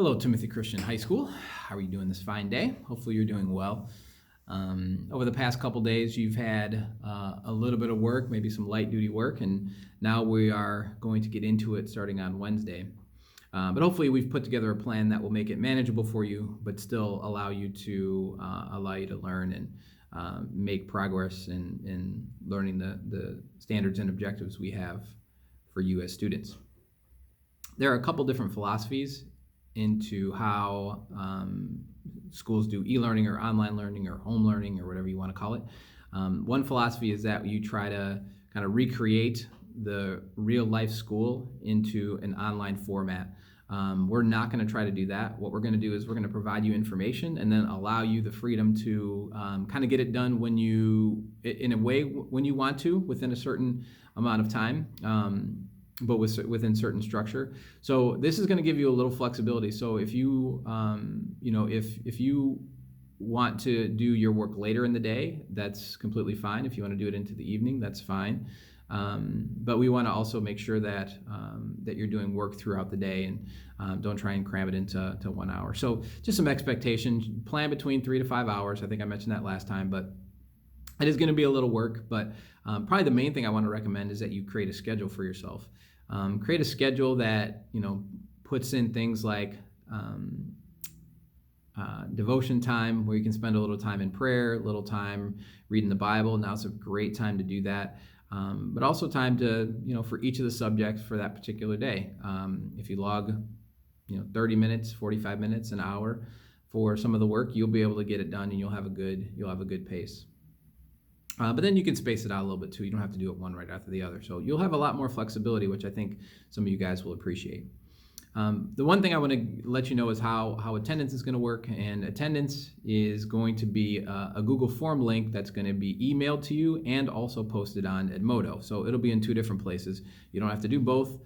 Hello, Timothy Christian High School. How are you doing this fine day? Hopefully you're doing well. Over the past couple days, you've had a little bit of work, maybe some light duty work, and now we are going to get into it starting on Wednesday. But hopefully we've put together a plan that will make it manageable for you, but still allow you to learn and make progress in learning the standards and objectives we have for you as students. There are a couple different philosophies into how schools do e-learning or online learning or home learning or whatever you want to call it. One philosophy is that you try to kind of recreate the real life school into an online format. We're not going to try to do that. What we're going to do is we're going to provide you information and then allow you the freedom to kind of get it done when you want to within a certain amount of time. But within certain structure. So this is going to give you a little flexibility. So if you, if you want to do your work later in the day, that's completely fine. If you want to do it into the evening, that's fine. But we want to also make sure that that you're doing work throughout the day and don't try and cram it into 1 hour. So just some expectations. Plan between 3 to 5 hours. I think I mentioned that last time, but it is going to be a little work. But probably the main thing I want to recommend is that you create a schedule for yourself. Create a schedule that puts in things like devotion time, where you can spend a little time in prayer, a little time reading the Bible. Now's a great time to do that. But also time to, for each of the subjects for that particular day. If you log, 30 minutes, 45 minutes, an hour for some of the work, you'll be able to get it done and you'll have a good pace. But then you can space it out a little bit too. You don't have to do it one right after the other. So you'll have a lot more flexibility, which I think some of you guys will appreciate. The one thing I want to let you know is how attendance is going to work. And attendance is going to be a Google form link that's going to be emailed to you and also posted on Edmodo. So it'll be in two different places. You don't have to do both.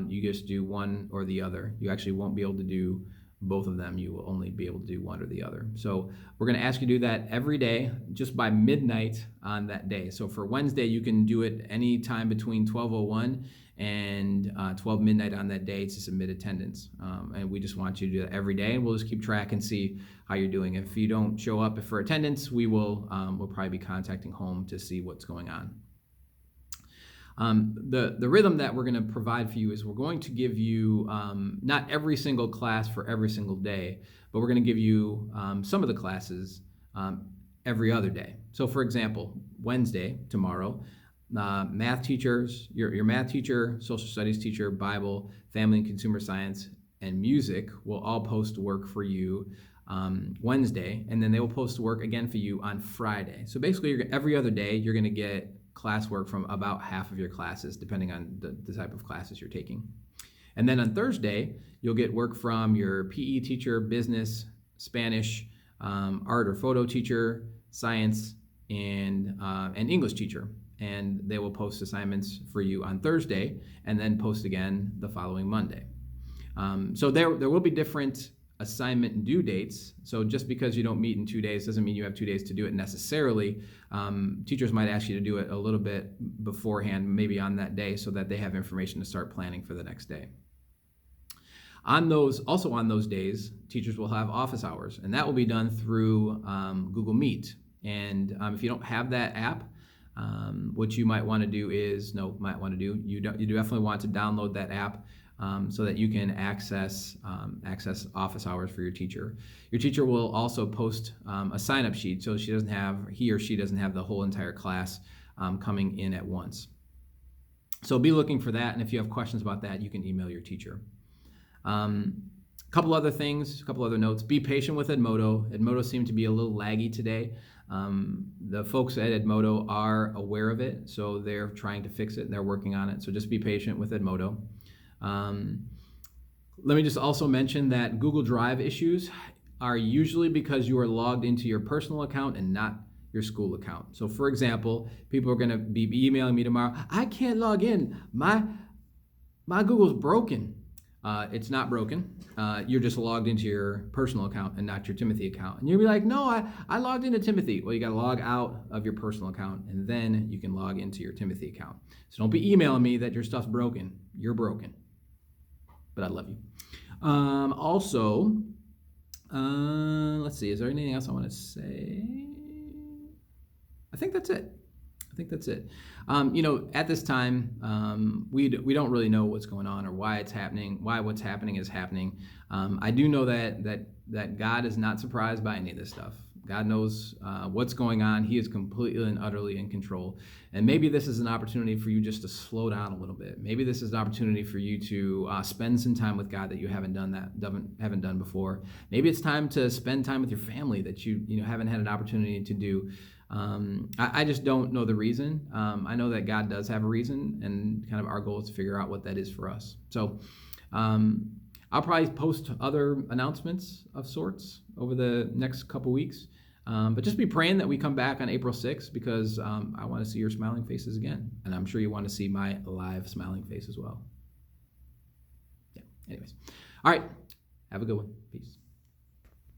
You just do one or the other. You actually won't be able to do both of them. You will only be able to do one or the other. So we're going to ask you to do that every day, just by midnight on that day. So for Wednesday, you can do it any time between 12:01 and 12 midnight on that day to submit attendance. And we just want you to do that every day, and we'll just keep track and see how you're doing. If you don't show up for attendance, we'll probably be contacting home to see what's going on. The rhythm that we're going to provide for you is we're going to give you not every single class for every single day, but we're going to give you some of the classes every other day. So for example, Wednesday, tomorrow, math teachers, your math teacher, social studies teacher, Bible, family and consumer science, and music will all post work for you Wednesday, and then they will post work again for you on Friday. So basically, every other day, you're going to get classwork from about half of your classes, depending on the type of classes you're taking. And then on Thursday, you'll get work from your PE teacher, business, Spanish, art or photo teacher, science, and English teacher. And they will post assignments for you on Thursday and then post again the following Monday. So there will be different assignment due dates. So just because you don't meet in 2 days doesn't mean you have 2 days to do it necessarily. Teachers might ask you to do it a little bit beforehand, maybe on that day, so that they have information to start planning for the next day. On those days, teachers will have office hours, and that will be done through Google Meet. And if you don't have that app, what you might want to do is, you definitely want to download that app so that you can access office hours for your teacher. Your teacher will also post a sign-up sheet, so he or she doesn't have the whole entire class coming in at once. So be looking for that, and if you have questions about that, you can email your teacher. Couple other notes. Be patient with Edmodo. Edmodo seemed to be a little laggy today. The folks at Edmodo are aware of it, so they're trying to fix it and they're working on it. So just be patient with Edmodo. Let me just also mention that Google Drive issues are usually because you are logged into your personal account and not your school account. So for example, people are going to be emailing me tomorrow, I can't log in. My Google's broken. It's not broken. You're just logged into your personal account and not your Timothy account. And you'll be like, no, I logged into Timothy. Well, you got to log out of your personal account and then you can log into your Timothy account. So don't be emailing me that your stuff's broken. You're broken. But I love you. Also, let's see. Is there anything else I want to say? I think that's it. I think that's it. At this time, we don't really know what's going on or why it's happening, why what's happening is happening. I do know that God is not surprised by any of this stuff. God knows what's going on. He is completely and utterly in control. And maybe this is an opportunity for you just to slow down a little bit. Maybe this is an opportunity for you to spend some time with God that you haven't done before. Maybe it's time to spend time with your family that you haven't had an opportunity to do. I just don't know the reason. I know that God does have a reason, and kind of our goal is to figure out what that is for us. So I'll probably post other announcements of sorts over the next couple weeks. But just be praying that we come back on April 6th, because I want to see your smiling faces again. And I'm sure you want to see my live smiling face as well. Yeah. Anyways. All right. Have a good one. Peace.